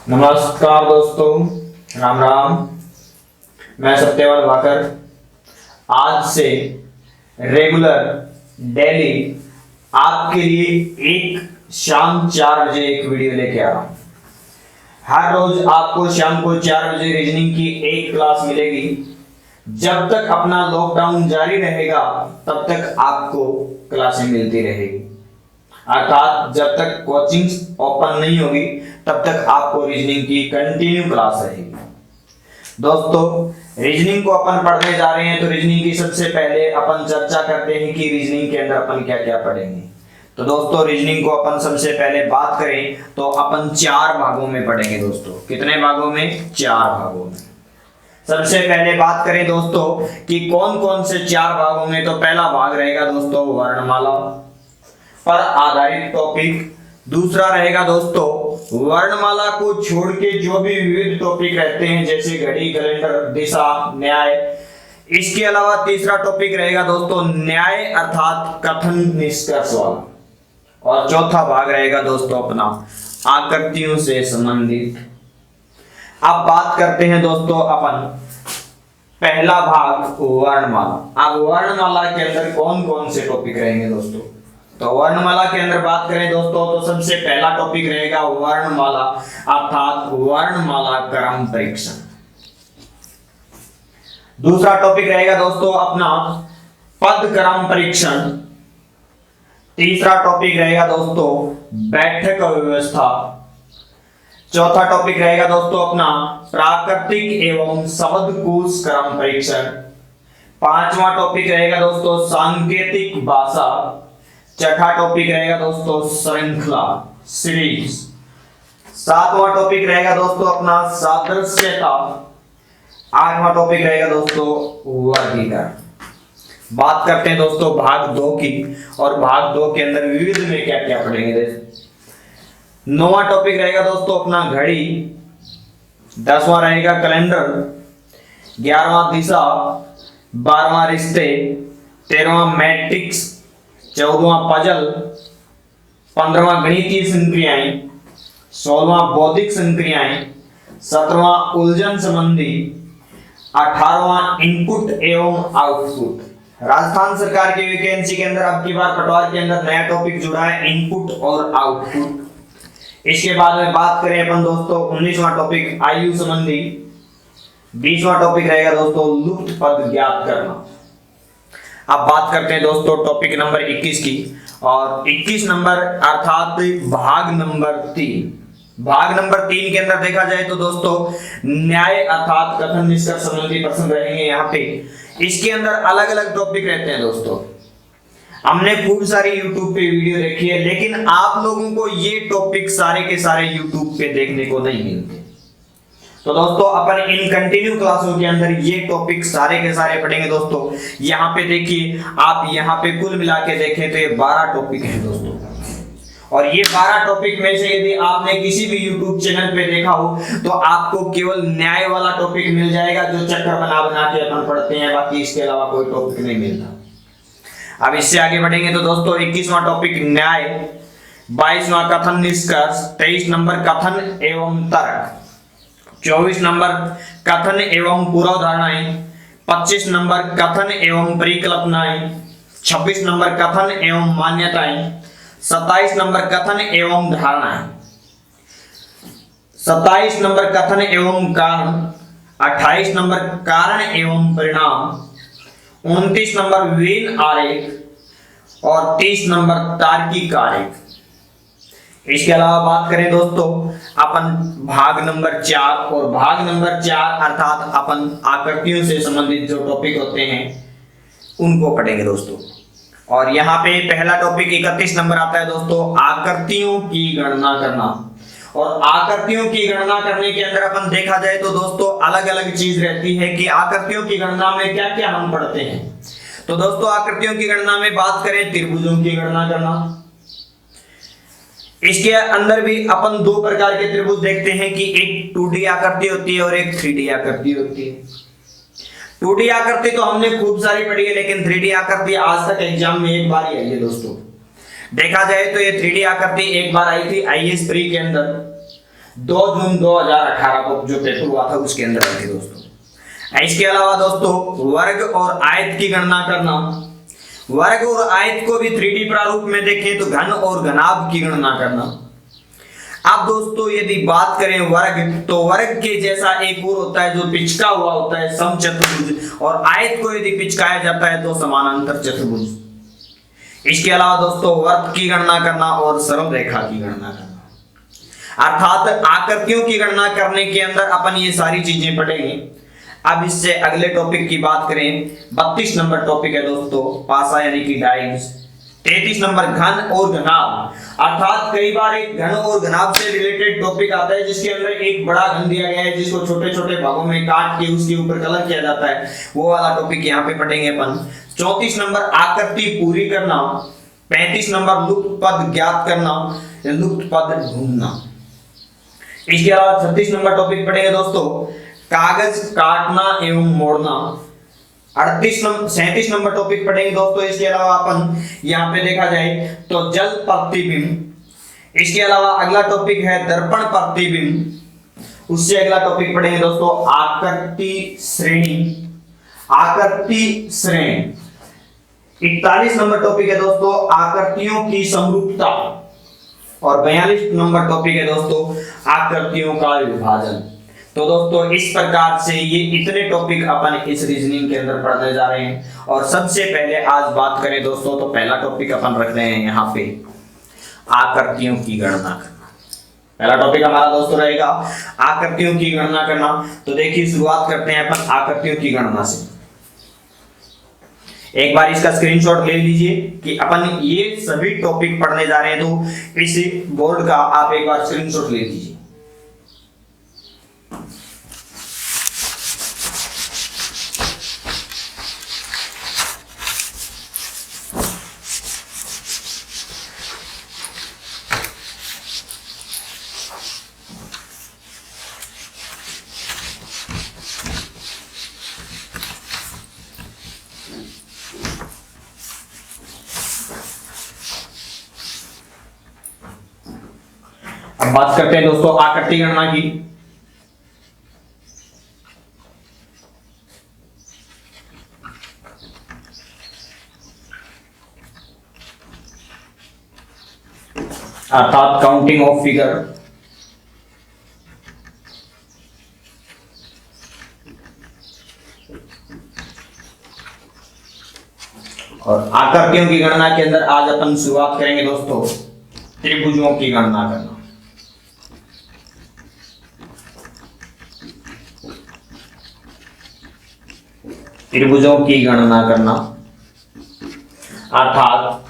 नमस्कार दोस्तों, राम राम। मैं सत्यवाल भाकर आज से रेगुलर डेली आपके लिए एक शाम 4 बजे एक वीडियो लेके आ रहा हूं। हर रोज आपको शाम को 4 बजे रीजनिंग की एक क्लास मिलेगी। जब तक अपना लॉकडाउन जारी रहेगा तब तक आपको क्लासें मिलती रहेगी, अर्थात जब तक कोचिंग ओपन नहीं होगी तब तक आपको रीजनिंग की कंटिन्यू क्लास रहेगी। दोस्तों, रीजनिंग को अपन पढ़ने जा रहे हैं तो रीजनिंग की सबसे पहले अपन चर्चा करते हैं कि रीजनिंग के अंदर अपन क्या क्या पढ़ेंगे। तो दोस्तों, रीजनिंग को अपन सबसे पहले बात करें तो अपन 4 भागों में पढ़ेंगे। दोस्तों, कितने भागों में? 4 भागों में। सबसे पहले बात करें दोस्तों कि कौन कौन से 4 भागों में, तो पहला भाग रहेगा दोस्तों वर्णमाला पर आधारित टॉपिक। दूसरा रहेगा दोस्तों वर्णमाला को छोड़ के जो भी विविध टॉपिक रहते हैं जैसे घड़ी, कैलेंडर, दिशा, न्याय। इसके अलावा तीसरा टॉपिक रहेगा दोस्तों न्याय अर्थात कथन निष्कर्ष वाला। और चौथा भाग रहेगा दोस्तों अपना आकृतियों से संबंधित। अब बात करते हैं दोस्तों अपन पहला भाग वर्णमाला। अब वर्णमाला के अंदर कौन कौन से टॉपिक रहेंगे दोस्तों? तो वर्णमाला के अंदर बात करें दोस्तों तो सबसे पहला टॉपिक रहेगा वर्णमाला अर्थात वर्णमाला क्रम परीक्षण। दूसरा टॉपिक रहेगा दोस्तों अपना पद क्रम परीक्षण। तीसरा टॉपिक रहेगा दोस्तों बैठक व्यवस्था। चौथा टॉपिक रहेगा दोस्तों अपना प्राकृतिक एवं शब्दकोश क्रम परीक्षण। पांचवा टॉपिक रहेगा दोस्तों सांकेतिक भाषा। छठा टॉपिक रहेगा दोस्तों श्रृंखला सीरीज। सातवां टॉपिक रहेगा दोस्तों अपना सादृश्यता। आठवां टॉपिक रहेगा दोस्तों वर्गीकरण। बात करते हैं दोस्तों भाग 2 की, और भाग 2 के अंदर विविध में क्या क्या पढ़ेंगे। 9वां टॉपिक रहेगा दोस्तों अपना घड़ी। 10वां रहेगा कैलेंडर। 11वां दिशा। 12वां रिश्ते। 13वां मैट्रिक्स। 14वां पजल। 15वां गणितीय संक्रियाएं। 16वां बौद्धिक संक्रियाएं। 17वां उलझन संबंधी। 18वां इनपुट एवं आउटपुट। राजस्थान सरकार की वैकेंसी के अंदर अब की बार पटवार के अंदर नया टॉपिक जुड़ा है इनपुट और आउटपुट। इसके बाद में बात करें अपन दोस्तों 19वां टॉपिक आयु संबंधी। 20वां टॉपिक रहेगा दोस्तों लुप्त पद ज्ञात करना। अब बात करते हैं दोस्तों टॉपिक नंबर 21 की, और 21 नंबर अर्थात भाग नंबर 3। भाग नंबर 3 के अंदर देखा जाए तो दोस्तों न्याय अर्थात कथन निष्कर्ष संबंधी प्रश्न रहेंगे यहाँ पे। इसके अंदर अलग अलग टॉपिक रहते हैं दोस्तों। हमने खूब सारी YouTube पे वीडियो देखी है, लेकिन आप लोगों को ये टॉपिक सारे के सारे YouTube पे देखने को नहीं मिलते। तो दोस्तों अपन इन कंटिन्यू क्लासों के अंदर ये टॉपिक सारे के सारे पढ़ेंगे दोस्तों। यहाँ पे देखिए, आप यहाँ पे कुल मिला के देखें तो ये 12 टॉपिक हैं दोस्तों। और ये 12 टॉपिक में से यदि आपने किसी भी YouTube चैनल पे देखा हो तो आपको केवल न्याय वाला टॉपिक मिल जाएगा जो चक्कर बना बना के अपन पढ़ते हैं, बाकी इसके अलावा कोई टॉपिक नहीं मिलता। अब इससे आगे बढ़ेंगे तो दोस्तों 21वां टॉपिक न्याय। 22वां कथन निष्कर्ष। 23 नंबर कथन एवं तर्क। 24 नंबर कथन एवं पूर्वधारणाएं। 25 नंबर कथन एवं परिकल्पनाएं। 26 नंबर कथन एवं मान्यताएं। 27 नंबर कथन एवं धारणाएं। 27 नंबर कथन एवं कारण। 28 नंबर कारण एवं परिणाम। 29 नंबर वेन आरेख और 30 नंबर तार्किक आरेख। इसके अलावा बात करें दोस्तों अपन भाग नंबर 4, और भाग नंबर 4 अर्थात अपन आकृतियों से संबंधित जो टॉपिक होते हैं उनको पढ़ेंगे दोस्तों। और यहाँ पे पहला टॉपिक 31 नंबर आता है दोस्तों आकृतियों की गणना करना। और आकृतियों की गणना करने के अंदर अपन देखा जाए तो दोस्तों अलग अलग चीज रहती है कि आकृतियों की गणना में क्या क्या हम पढ़ते हैं। तो दोस्तों आकृतियों की गणना में बात करें त्रिभुजों की गणना करना। इसके अंदर भी अपन 2 प्रकार के त्रिभुज देखते हैं कि एक 2D आकृति होती है और एक 3D आकृति होती है। 2D आकृति तो हमने खूब सारी पढ़ी है, लेकिन 3D आकृति आज तक एग्जाम में एक बार ही आई है दोस्तों। देखा जाए तो ये 3D आकृति एक बार आई थी आईएएस प्री के अंदर, 2 जून 2018 को जो पेपर हुआ था उसके अंदर आई थी दोस्तों। इसके अलावा दोस्तों वर्ग और आयत की गणना करना, वर्ग और आयत को भी 3D प्रारूप में देखें तो घन और घनाभ की गणना करना। अब दोस्तों यदि बात करें वर्ग, तो वर्ग के जैसा एक और होता है जो पिचका हुआ होता है समचतुर्भुज, और आयत को यदि पिचकाया जाता है तो समानांतर चतुर्भुज। इसके अलावा दोस्तों वर्ग की गणना करना और सरल रेखा की गणना करना, अर्थात आकृतियों की गणना करने के अंदर अपन ये सारी चीजें पढ़ेंगे। अब इससे अगले टॉपिक की बात करें, 32 नंबर टॉपिक है दोस्तों पासा यानी कि डाइव्स। 33 नंबर घन और घनाभ, अर्थात कई बार एक घन और घनाभ से रिलेटेड टॉपिक आता है जिसके अंदर एक बड़ा घन दिया गया है जिसको छोटे छोटे भागों में काट के उसके ऊपर कलर किया जाता है, वो वाला टॉपिक यहाँ पे पढ़ेंगे अपन। 34 नंबर आकृति पूरी करना। 35 नंबर लुप्त पद ज्ञात करना या लुप्त पद ढूंढना। इसके अलावा 36 नंबर टॉपिक पढ़ेंगे दोस्तों कागज काटना एवं मोड़ना। 37 नंबर टॉपिक पढ़ेंगे दोस्तों। इसके अलावा अपन यहाँ पे देखा जाए तो जल प्रतिबिंब। इसके अलावा अगला टॉपिक है दर्पण प्रतिबिंब। उससे अगला टॉपिक पढ़ेंगे दोस्तों आकृति श्रेणी, आकृति श्रेणी। 41 नंबर टॉपिक है दोस्तों आकृतियों की समरूपता, और 42 नंबर टॉपिक है दोस्तों आकृतियों का विभाजन। तो दोस्तों इस प्रकार से ये इतने टॉपिक अपन इस रीजनिंग के अंदर पढ़ने जा रहे हैं। और सबसे पहले आज बात करें दोस्तों तो पहला टॉपिक अपन रख रहे हैं यहाँ पे आकृतियों की गणना करना। पहला टॉपिक हमारा दोस्तों रहेगा आकृतियों की गणना करना। तो देखिए शुरुआत करते हैं अपन आकृतियों की गणना से। एक बार इसका स्क्रीनशॉट ले लीजिए कि अपन ये सभी टॉपिक पढ़ने जा रहे हैं, तो इस बोर्ड का आप एक बार स्क्रीनशॉट ले लीजिए। अब बात करते हैं दोस्तों आकृति गणना की। अर्थात काउंटिंग ऑफ फिगर। और आकृतियों की गणना के अंदर आज अपन शुरुआत करेंगे दोस्तों त्रिभुजों की गणना करना। त्रिभुजों की गणना करना अर्थात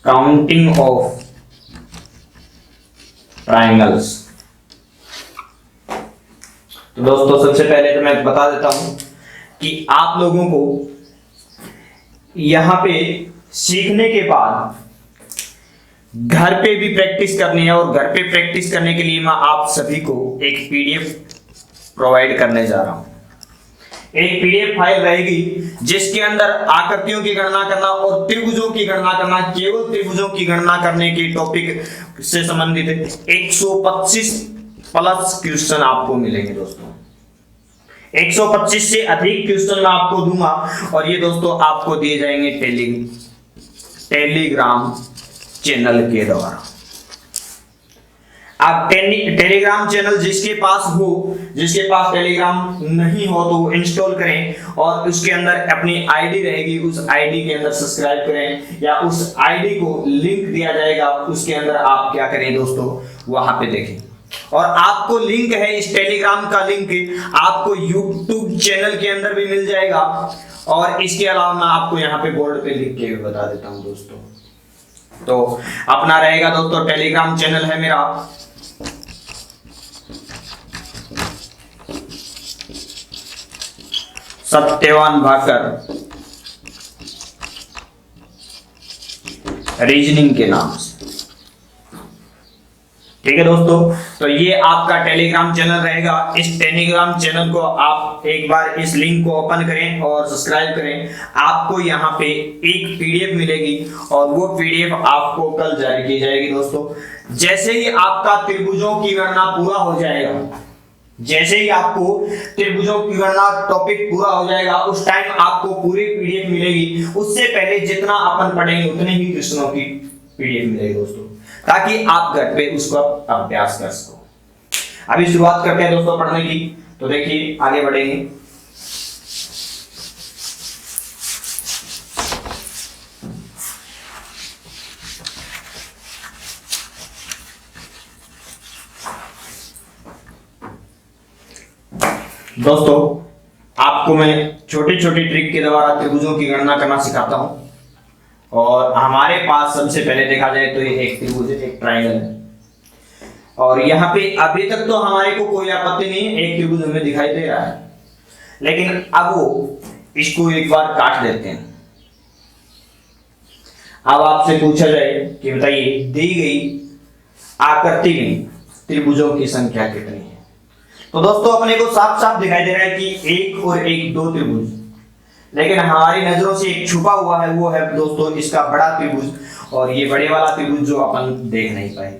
काउंटिंग ऑफ ट्रायंगल्स। तो दोस्तों सबसे पहले तो मैं बता देता हूं कि आप लोगों को यहां पे सीखने के बाद घर पे भी प्रैक्टिस करनी है, और घर पे प्रैक्टिस करने के लिए मैं आप सभी को एक पीडीएफ प्रोवाइड करने जा रहा हूं। एक पीडीएफ फाइल रहेगी जिसके अंदर आकृतियों की गणना करना और त्रिभुजों की गणना करना, केवल त्रिभुजों की गणना करने के टॉपिक से संबंधित 125 प्लस क्वेश्चन आपको मिलेंगे दोस्तों। 125 से अधिक क्वेश्चन मैं आपको दूंगा, और ये दोस्तों आपको दिए जाएंगे टेलीग्राम चैनल के द्वारा। आप टेलीग्राम चैनल जिसके पास टेलीग्राम नहीं हो तो इंस्टॉल करें, और उसके अंदर अपनी आईडी रहेगी, उस आईडी के अंदर सब्सक्राइब करें, या उस आईडी को लिंक दिया जाएगा उसके अंदर आप क्या करें दोस्तों वहां पे देखें। और आपको लिंक है इस टेलीग्राम का लिंक आपको यूट्यूब चैनल के अंदर भी मिल जाएगा। और इसके अलावा मैं आपको यहाँ पे बोर्ड पे लिख के बता देता हूँ दोस्तों। तो अपना रहेगा दोस्तों टेलीग्राम चैनल है मेरा, सत्यवान भाकर रीजनिंग के नाम से। ठीक है दोस्तों, तो ये आपका टेलीग्राम चैनल रहेगा। इस टेलीग्राम चैनल को आप एक बार इस लिंक को ओपन करें और सब्सक्राइब करें। आपको यहाँ पे एक पीडीएफ मिलेगी और वो पीडीएफ आपको कल जारी की जाएगी दोस्तों। जैसे ही आपका त्रिभुजों की गणना पूरा हो जाएगा, जैसे ही आपको त्रिभुजों की गणना टॉपिक पूरा हो जाएगा, उस टाइम आपको पूरी पीडीएफ मिलेगी। उससे पहले जितना अपन पढ़ेंगे उतने ही क्वेश्चनों की पीडीएफ मिलेगी दोस्तों, ताकि आप घर पे उसको अभ्यास कर सको। अभी शुरुआत करते हैं दोस्तों पढ़ने की। तो देखिए आगे बढ़ेंगे। दोस्तों आपको मैं छोटी छोटी ट्रिक के द्वारा त्रिभुजों की गणना करना सिखाता हूं। और हमारे पास सबसे पहले देखा जाए तो ये एक त्रिभुज है, एक ट्रायंगल है। और यहाँ पे अभी तक तो हमारे को कोई आपत्ति नहीं है, एक त्रिभुज हमें दिखाई दे रहा है। लेकिन अब वो इसको एक बार काट देते हैं। अब आपसे पूछा जाए कि बताइए दी गई आकृति में त्रिभुजों की संख्या कितनी है। तो दोस्तों अपने को साफ साफ दिखाई दे रहा है कि एक और एक दो त्रिभुज, लेकिन हमारी नजरों से एक छुपा हुआ है, वो है दोस्तों इसका बड़ा त्रिभुज और ये बड़े वाला त्रिभुज जो अपन देख नहीं पाए।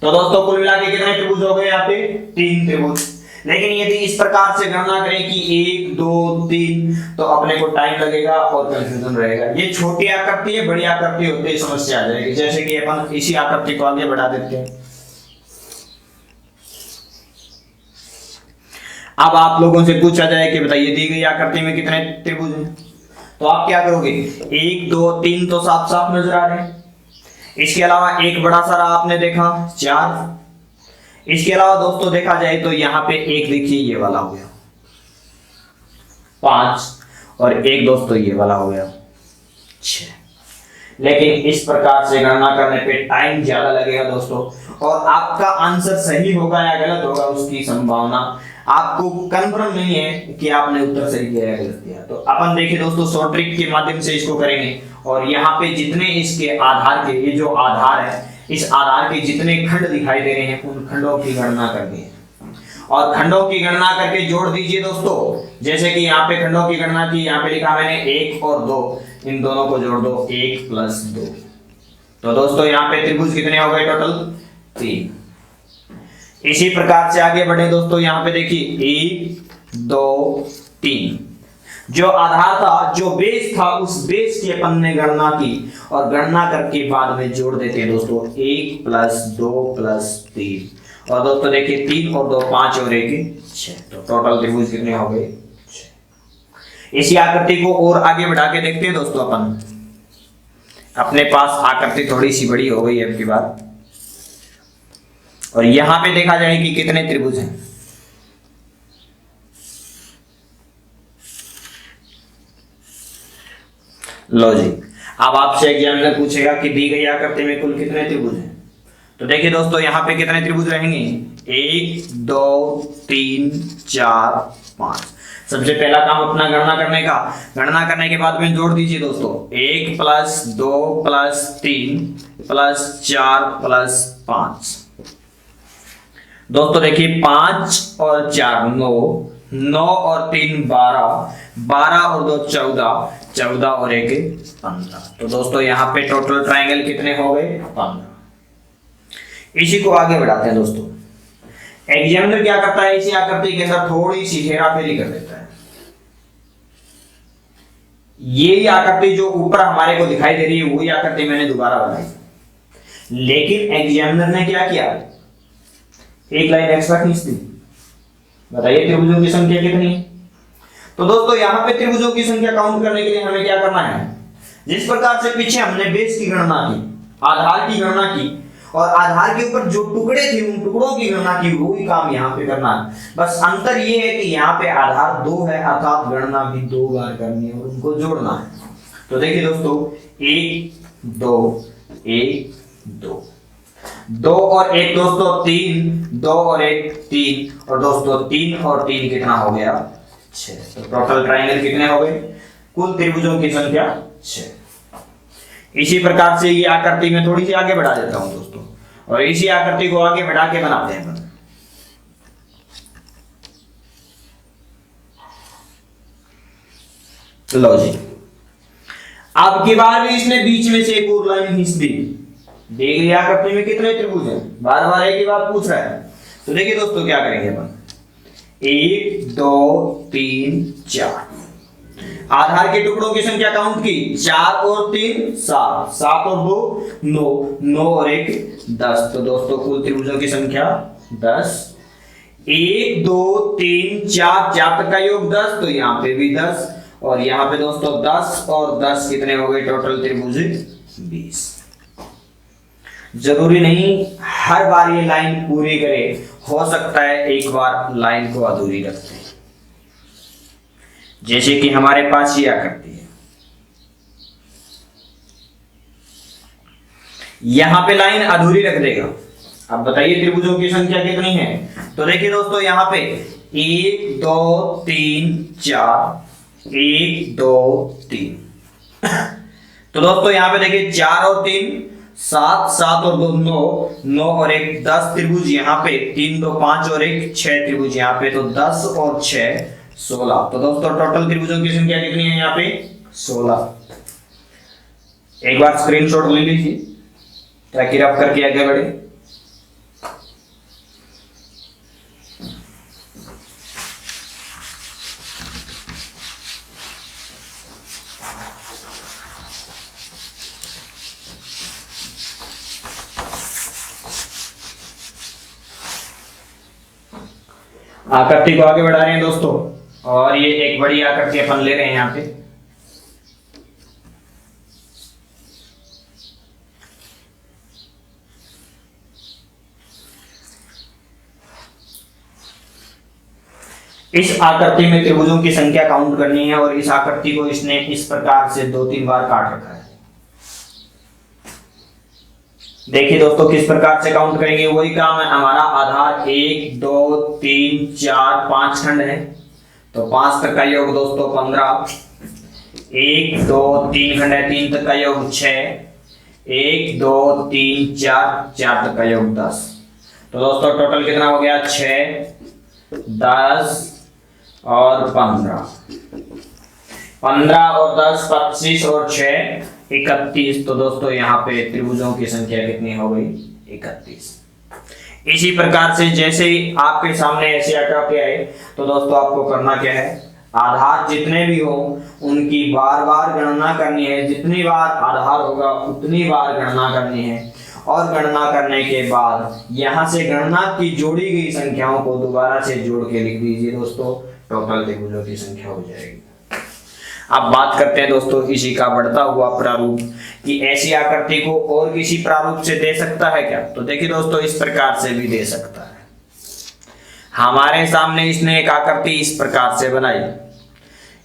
तो दोस्तों कुल मिला के कितने त्रिभुज हो गए यहाँ पे? 3 त्रिभुज। लेकिन यदि इस प्रकार से गणना करें कि 1 2 3, तो अपने को टाइम लगेगा और कंफ्यूजन रहेगा। ये छोटी आकृति है, बड़ी आकृति होती है, समस्या आ जाएगी। जैसे कि अपन इसी आकृति को आगे बढ़ा देते हैं। अब आप लोगों से पूछा जाए कि बताइए दी गई आकृति में कितने त्रिभुज हैं, तो आप क्या करोगे? 1 2 3 तो साफ साफ नजर आ रहे हैं। इसके अलावा एक बड़ा सारा आपने देखा 4। इसके अलावा दोस्तों देखा जाए तो यहाँ पे एक देखिए ये वाला हो गया 5, और एक दोस्तों ये वाला हो गया 6। लेकिन इस प्रकार से गणना करने पे टाइम ज्यादा लगेगा दोस्तों, और आपका आंसर सही होगा या गलत होगा उसकी संभावना आपको कंफर्म नहीं है कि आपने उत्तर सही दिया या गलत दिया। तो अपन देखिए दोस्तों शॉर्ट ट्रिक के माध्यम से इसको करेंगे। और यहाँ पे जितने इसके आधार के, ये जो आधार है, इस आधार के जितने खंड दिखाई दे रहे हैं उन खंडों की गणना करनी है। और खंडों की गणना करके जोड़ दीजिए दोस्तों। जैसे कि यहाँ पे खंडों की गणना की, यहाँ पे लिखा मैंने 1 और 2, इन दोनों को जोड़ दो 1 + 2। तो दोस्तों यहाँ पे त्रिभुज कितने हो गए? टोटल 3। इसी प्रकार से आगे बढ़े दोस्तों। यहाँ पे देखिए 1 2 3, जो आधार था, जो बेस था, उस बेस की अपन ने गणना की और गणना करके बाद में जोड़ देते हैं दोस्तों 1 + 2 + 3। और दोस्तों देखिए 3 और 2 5 और 1 6। तो टोटल त्रिभुज कितने हो गए? 6। इसी आकृति को और आगे बढ़ा के देखते हैं दोस्तों। अपन अपने पास आकृति थोड़ी सी बड़ी हो गई है आपकी बात। और यहां पे देखा जाए कि कितने त्रिभुज हैं। लो जी, अब आपसे एग्जामिनर पूछेगा कि दी गई आकृति में कुल कितने त्रिभुज हैं। तो देखिए दोस्तों यहाँ पे कितने त्रिभुज रहेंगे? 1 2 3 4 5। सबसे पहला काम अपना गणना करने का। गणना करने के बाद में जोड़ दीजिए दोस्तों 1 + 2 + 3 + 4 + 5। दोस्तों देखिए 5 और 4 9, 9 और 3 12, 12 और 2 14, 14 और 1 15। तो दोस्तों यहाँ पे टोटल ट्रायंगल कितने हो गए? 15। इसी को आगे बढ़ाते हैं दोस्तों। एग्जामिनर क्या करता है? इसी आकृति के अंदर थोड़ी सी हेराफेरी कर देता है। ये आकृति जो ऊपर हमारे को दिखाई दे रही है वही आकृति मैंने दोबारा बनाई, लेकिन एग्जामिनर ने क्या किया? एक लाइन एक्स्ट्रा खींच दी। बताइए त्रिभुजों की संख्या कितनी है? तो दोस्तों यहाँ पे त्रिभुजों की संख्या काउंट करने के लिए हमें क्या करना है? जिस प्रकार से पीछे हमने बेस की गणना की, आधार की गणना की, और आधार के ऊपर जो टुकड़े थे उन टुकड़ों की गणना की, वही काम यहाँ पे करना है। बस अंतर ये है कि यहाँ पे आधार 2 है, अर्थात गणना भी 2 बार करनी है और उनको जोड़ना है। तो देखिए दोस्तों 1 2 1 2, 2 और 1 दोस्तों 3, 2 और 1 3, और दोस्तों 3 और 3 कितना हो गया? 6। तो टोटल ट्रायंगल कितने हो गए? कुल त्रिभुजों की संख्या 6। इसी प्रकार से ये आकृति में थोड़ी सी आगे बढ़ा देता हूं दोस्तों। और इसी आकृति को आगे बढ़ा के बनाते हैं। लो जी, अब की बार भी इसने बीच में से एक और लाइन खींच दी। देख लिया आकृति में कितने त्रिभुज हैं, बार बार एक ही बात पूछ रहा है। तो देखिए दोस्तों क्या करेंगे अपन, 1 2 3 4, आधार के टुकड़ों की संख्या काउंट की, 4 और 3 7, 7 और 2 9, 9 और 1 10। तो दोस्तों कुल त्रिभुजों की संख्या 10। 1 2 3 4, 4 तक का योग 10, तो यहाँ पे भी 10, और यहाँ पे दोस्तों 10 और 10 कितने हो गए टोटल त्रिभुज 20। जरूरी नहीं हर बार ये लाइन पूरी करे, हो सकता है एक बार लाइन को अधूरी रखते हैं, जैसे कि हमारे पास ये आकृति है, यहां पे लाइन अधूरी रख देगा। अब बताइए त्रिभुजों की संख्या कितनी है। तो देखिए दोस्तों यहाँ पे 1 2 3 4, 1 2 3। तो दोस्तों यहाँ पे देखिए 4 और 3 7, 7 और 2 9, 9 और 1 10 त्रिभुज यहाँ पे, 3 2 5 और 1 6 त्रिभुज यहाँ पे, तो 10 और 6 16। तो दोस्तों टोटल त्रिभुजों की संख्या कितनी है यहाँ पे 16। एक बार स्क्रीनशॉट ले लीजिए ताकि रफ करके आगे बढ़े। आकृति को आगे बढ़ा रहे हैं दोस्तों, और ये एक बड़ी आकृति अपन ले रहे हैं यहाँ पे। इस आकृति में त्रिभुजों की संख्या काउंट करनी है, और इस आकृति को इसने इस प्रकार से 2-3 बार काट रखा है। देखिए दोस्तों किस प्रकार से काउंट करेंगे, वही काम है हमारा। आधार 1 2 3 4 5 खंड है, तो 5 तक का योग दोस्तों 15, 1 2 3 खंड है, 3 तक का योग 6, 1 2 3 4, 4 तक का योग 10। तो दोस्तों टोटल कितना हो गया 6 10 और 15, 15 और 10 25 और 6 31। तो दोस्तों यहाँ पे त्रिभुजों की संख्या कितनी हो गई 31। इसी प्रकार से जैसे ही आपके सामने ऐसे आकृति आए, तो दोस्तों आपको करना क्या है, आधार जितने भी हो उनकी बार बार गणना करनी है। जितनी बार आधार होगा उतनी बार गणना करनी है, और गणना करने के बाद यहाँ से गणना की जोड़ी गई संख्याओं को दोबारा से जोड़ के लिख दीजिए दोस्तों, टोटल त्रिभुजों की संख्या हो जाएगी। अब बात करते हैं दोस्तों इसी का बढ़ता हुआ प्रारूप, कि ऐसी आकृति को और किसी प्रारूप से दे सकता है क्या। तो देखिए दोस्तों इस प्रकार से भी दे सकता है। हमारे सामने इसने एक आकृति इस प्रकार से बनाई,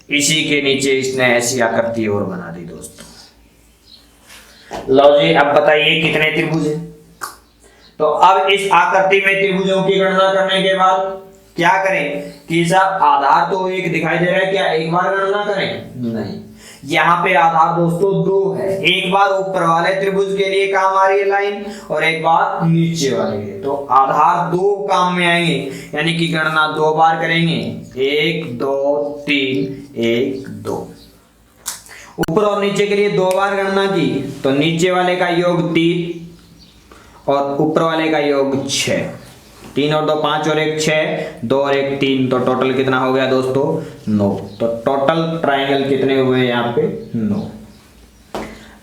इसी के नीचे इसने ऐसी आकृति और बना दी दोस्तों। लो जी, अब बताइए कितने त्रिभुज हैं। तो अब इस आकृति में त्रिभुजों की गणना करने के बाद क्या करें कि साहब आधार तो एक दिखाई दे रहा है, क्या एक बार गणना करें, नहीं। यहाँ पे आधार दोस्तों 2 है, एक बार ऊपर वाले त्रिभुज के लिए काम आ रही है लाइन, और एक बार नीचे वाले के। तो आधार 2 काम में आएंगे, यानी कि गणना 2 बार करेंगे, 1 2 3 1 2। ऊपर और नीचे के लिए 2 बार गणना की, तो नीचे वाले का योग 3 और ऊपर वाले का योग 6। 3 और 2 5 और 1 6, 2 और 1 3, तो टोटल कितना हो गया दोस्तों 9। तो टोटल ट्रायंगल कितने हुए यहाँ पे 9।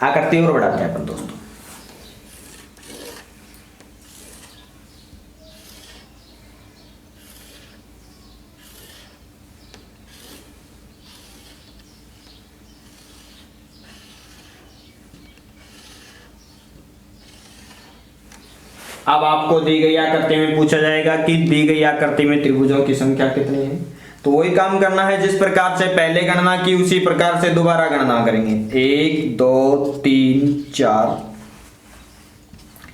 आकृति और बढ़ाते हैं अपन दोस्तों। अब आपको दी गई आकृति में पूछा जाएगा कि दी गई आकृति में त्रिभुजों की संख्या कितनी है। तो वही काम करना है, जिस प्रकार से पहले गणना की उसी प्रकार से दोबारा गणना करेंगे। 1 2 3 4,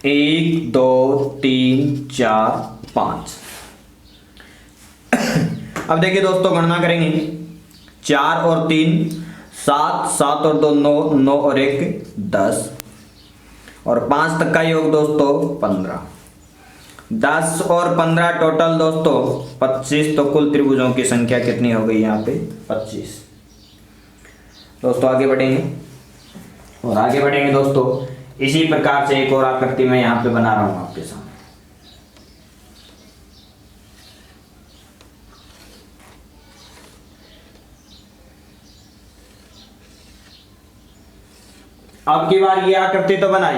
1 2 3 4 5। अब देखिए दोस्तों गणना करेंगे, 4 और 3 7, 7 और 2 9, 9 और 1 10, और 5 तक का योग दोस्तों 15। 10 और 15 टोटल दोस्तों 25। तो कुल त्रिभुजों की संख्या कितनी हो गई यहाँ पे 25। दोस्तों आगे बढ़ेंगे और आगे बढ़ेंगे दोस्तों। इसी प्रकार से एक और आकृति मैं यहाँ पे बना रहा हूँ आपके सामने। अब की बार ये आकृति तो बनाई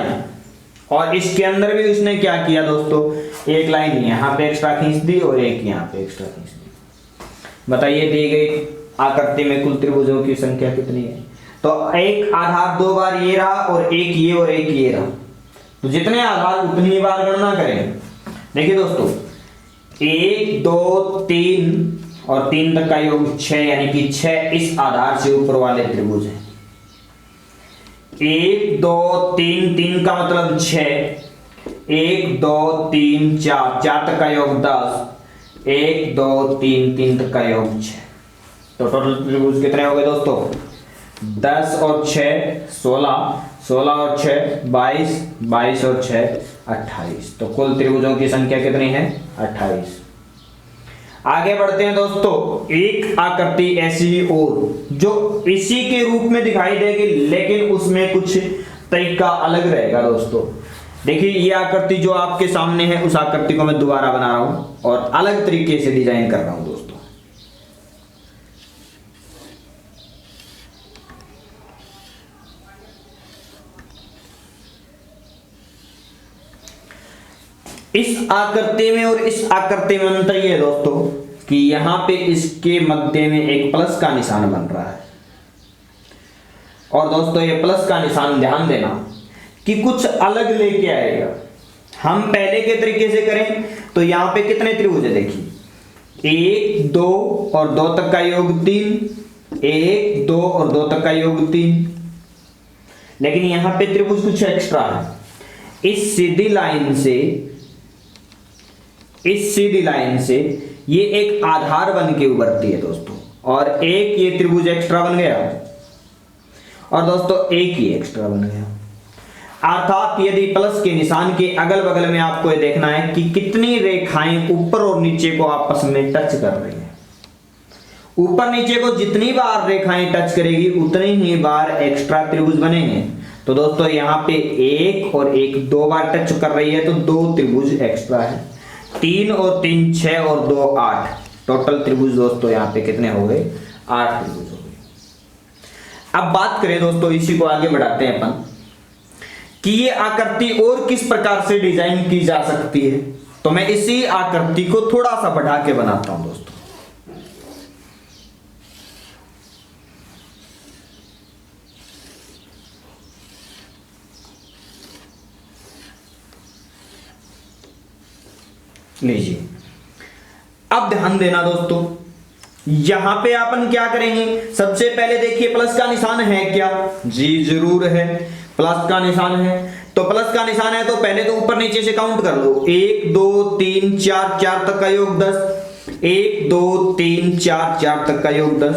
और इसके अंदर भी उसने क्या किया दोस्तों, एक लाइन यहाँ पे एक्स्ट्रा खींच दी और एक यहाँ पे एक्स्ट्रा खींच दी। बताइए दी गई आकृति में कुल त्रिभुजों की संख्या कितनी है। तो एक आधार 2 बार ये रहा और एक ये रहा, तो जितने आधार उतनी ही बार गणना करें। देखिए दोस्तों 1 2 3 और 3 तक का योग 6, यानी कि 6 इस आधार से ऊपर वाले त्रिभुज हैं। 1 2 3 3 का मतलब 6, 1 2 3 4 4 तक का योग 10, 1 2 3 3 तक का योग 6। तो टोटल त्रिभुज कितने हो गए दोस्तों 10 और 6 16, 16 और 6 22, 22 और 6 28। तो कुल त्रिभुजों की संख्या कितनी है 28। आगे बढ़ते हैं दोस्तों। एक आकृति ऐसी और जो इसी के रूप में दिखाई देगी, लेकिन उसमें कुछ तरीका अलग रहेगा दोस्तों। देखिए ये आकृति जो आपके सामने है, उस आकृति को मैं दोबारा बना रहा हूं और अलग तरीके से डिजाइन कर रहा हूं दोस्तों। इस आकृति में और इस आकृति में अंतर ये है दोस्तों कि यहां पे इसके मध्य में एक प्लस का निशान बन रहा है। और दोस्तों ये प्लस का निशान ध्यान देना कि कुछ अलग लेके आएगा। हम पहले के तरीके से करें तो यहां पे कितने त्रिभुज है देखिए 1 2 और 2 तक का योग 3, 1 2 और 2 तक का योग 3। लेकिन यहां पे त्रिभुज कुछ एक्स्ट्रा है। इस सीधी लाइन से ये एक आधार बन के उभरती है दोस्तों, और एक ये त्रिभुज एक्स्ट्रा बन गया और दोस्तों एक ही एक्स्ट्रा बन गया। अर्थात यदि प्लस के निशान के अगल बगल में आपको ये देखना है कि कितनी रेखाएं ऊपर और नीचे को आपस में टच कर रही हैं। ऊपर नीचे को जितनी बार रेखाएं टच करेगी उतनी ही बार एक्स्ट्रा त्रिभुज बनेंगे। तो दोस्तों यहाँ पे 1 और 1 2 बार टच कर रही है, तो 2 त्रिभुज एक्स्ट्रा है। 3 और 3 6 और 2 8, टोटल त्रिभुज दोस्तों यहाँ पे कितने हो गए 8 त्रिभुज हो गए। अब बात करें दोस्तों, इसी को आगे बढ़ाते हैं अपन कि ये आकृति और किस प्रकार से डिजाइन की जा सकती है। तो मैं इसी आकृति को थोड़ा सा बढ़ा के बनाता हूं दोस्तों। लीजिए अब ध्यान देना दोस्तों, यहां पे अपन क्या करेंगे, सबसे पहले देखिए प्लस का निशान है क्या, जी जरूर है, प्लस का निशान है। तो प्लस का निशान है तो पहले तो ऊपर नीचे से काउंट कर लो, 1 2 3 4 4 तक का योग 10, 1 2 3 4 4 तक का योग 10।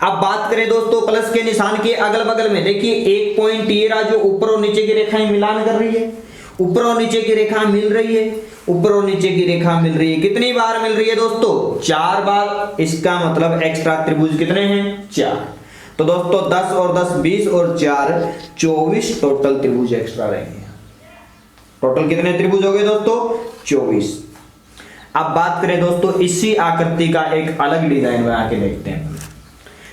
अब बात करें दोस्तों प्लस के निशान के अगल बगल में, देखिए एक पॉइंट ये रहा जो ऊपर और नीचे की रेखाएं मिलान कर रही है, ऊपर और नीचे की रेखा मिल रही है, ऊपर और नीचे की रेखा मिल रही है। कितनी बार मिल रही है दोस्तों 4 बार। इसका मतलब एक्स्ट्रा त्रिभुज कितने हैं 4। तो दोस्तों 10 और 10 20 और 4 24 टोटल त्रिभुज एक्स्ट्रा रहेंगे। टोटल कितने त्रिभुज हो गए दोस्तों 24। अब बात करें दोस्तों इसी आकृति का एक अलग डिजाइन बना के देखते हैं।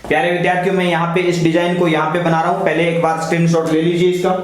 प्यारे विद्यार्थियों, मैं यहाँ पे इस डिजाइन को यहाँ पे बना रहा हूं, पहले एक बार स्क्रीनशॉट ले लीजिए इसका।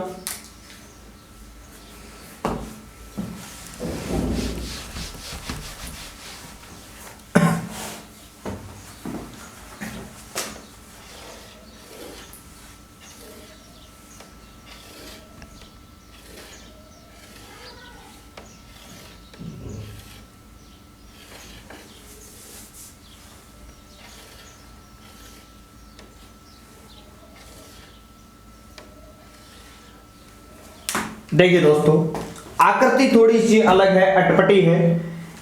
देखिए दोस्तों आकृति थोड़ी सी अलग है, अटपटी है।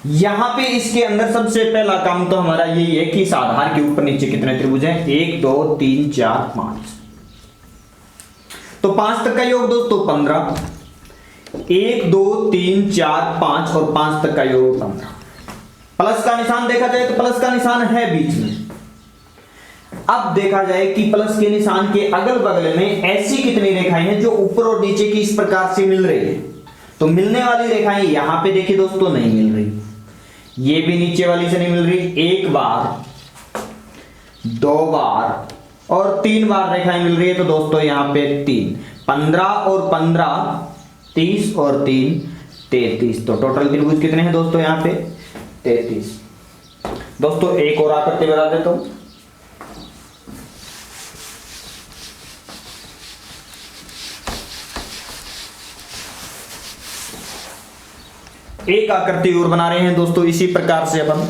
यहां पे इसके अंदर सबसे पहला काम तो हमारा यही है कि इस आधार के ऊपर नीचे कितने त्रिभुज हैं 1 2 3 4 5। तो 5 तक का योग दोस्तों 15, 1 2 3 4 5 और 5 तक का योग 15। प्लस का निशान देखा जाए तो प्लस का निशान है बीच में। अब देखा जाए कि प्लस के निशान के अगल बगल में ऐसी कितनी रेखाएं हैं जो ऊपर और नीचे की इस प्रकार से मिल रही है। तो मिलने वाली रेखाएं यहां पे देखिए दोस्तों नहीं मिल रही, ये भी नीचे वाली से नहीं मिल रही। 1 बार, 2 बार और 3 बार रेखाएं मिल रही है। तो दोस्तों यहां पे 3, 15 और 15 30 और 3 33। तो टोटल त्रिभुज कितने हैं दोस्तों यहां पे 33। दोस्तों एक और आकृति बता देता हूं। एक आकृति और बना रहे हैं दोस्तों इसी प्रकार से अपन।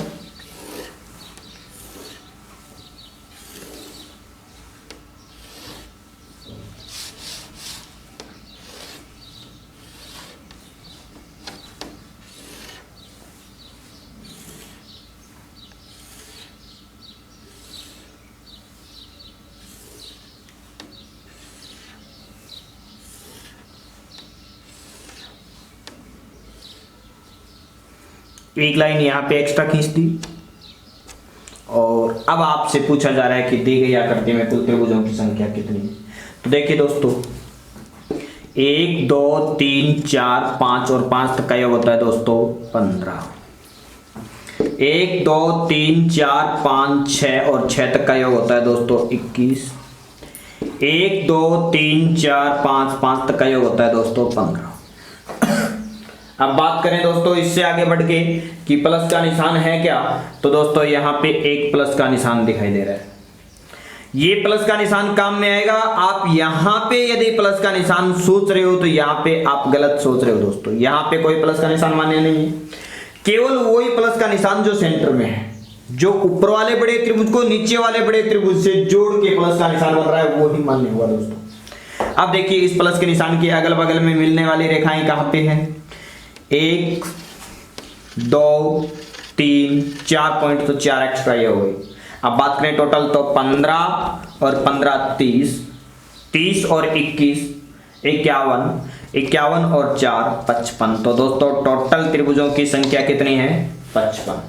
एक लाइन यहाँ पे एक्स्ट्रा खींच दी और अब आपसे पूछा जा रहा है कि दी गई आकृति में कुल त्रिभुजों की संख्या कितनी है। तो देखिए दोस्तों 1 2 3 4 5 और 5 तक का योग होता है दोस्तों 15। 1 2 3 4 5 6 और 6 तक का योग होता है दोस्तों 21। 1 2 3 4 5 5 तक का योग होता है दोस्तों 15। अब बात करें दोस्तों इससे आगे बढ़ के कि प्लस का निशान है क्या, तो दोस्तों यहाँ पे एक प्लस का निशान दिखाई दे रहा है। ये प्लस का निशान काम में आएगा। आप यहाँ पे यदि प्लस का निशान सोच रहे हो तो यहाँ पे आप गलत सोच रहे हो दोस्तों। यहाँ पे कोई प्लस का निशान मान्य नहीं है, केवल वही प्लस का निशान जो सेंटर में है, जो ऊपर वाले बड़े त्रिभुज को नीचे वाले बड़े त्रिभुज से जोड़ के प्लस का निशान बन रहा है वो ही मान्य हुआ दोस्तों। अब देखिए इस प्लस के निशान के अगल बगल में मिलने वाली रेखाएं कहाँ पे हैं। 1 2 3 4 पॉइंट, तो 4 एक्स्ट्रा ये हो गई। अब बात करें टोटल तो 15 और 15 30, 30 और 21 51, 51 और 4 55। तो दोस्तों टोटल त्रिभुजों की संख्या कितनी है 55।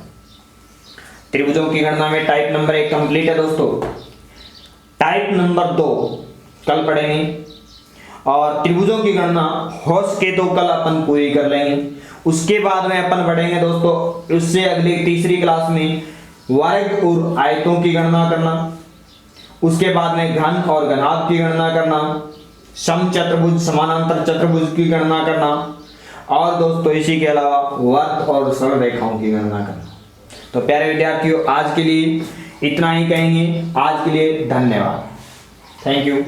त्रिभुजों की गणना में टाइप नंबर 1 कंप्लीट है दोस्तों। टाइप नंबर 2 कल पढ़ेंगे और त्रिभुजों की गणना हो सके तो कल अपन पूरी कर लेंगे। उसके बाद में अपन बढ़ेंगे दोस्तों उससे अगली तीसरी क्लास में वर्ग और आयतों की गणना करना, उसके बाद में घन और घनाभ की गणना करना, समचतुर्भुज समानांतर चतुर्भुज की गणना करना और दोस्तों इसी के अलावा वर्ग और सरल रेखाओं की गणना करना। तो प्यारे विद्यार्थियों आज के लिए इतना ही कहेंगे। आज के लिए धन्यवाद। Thank you.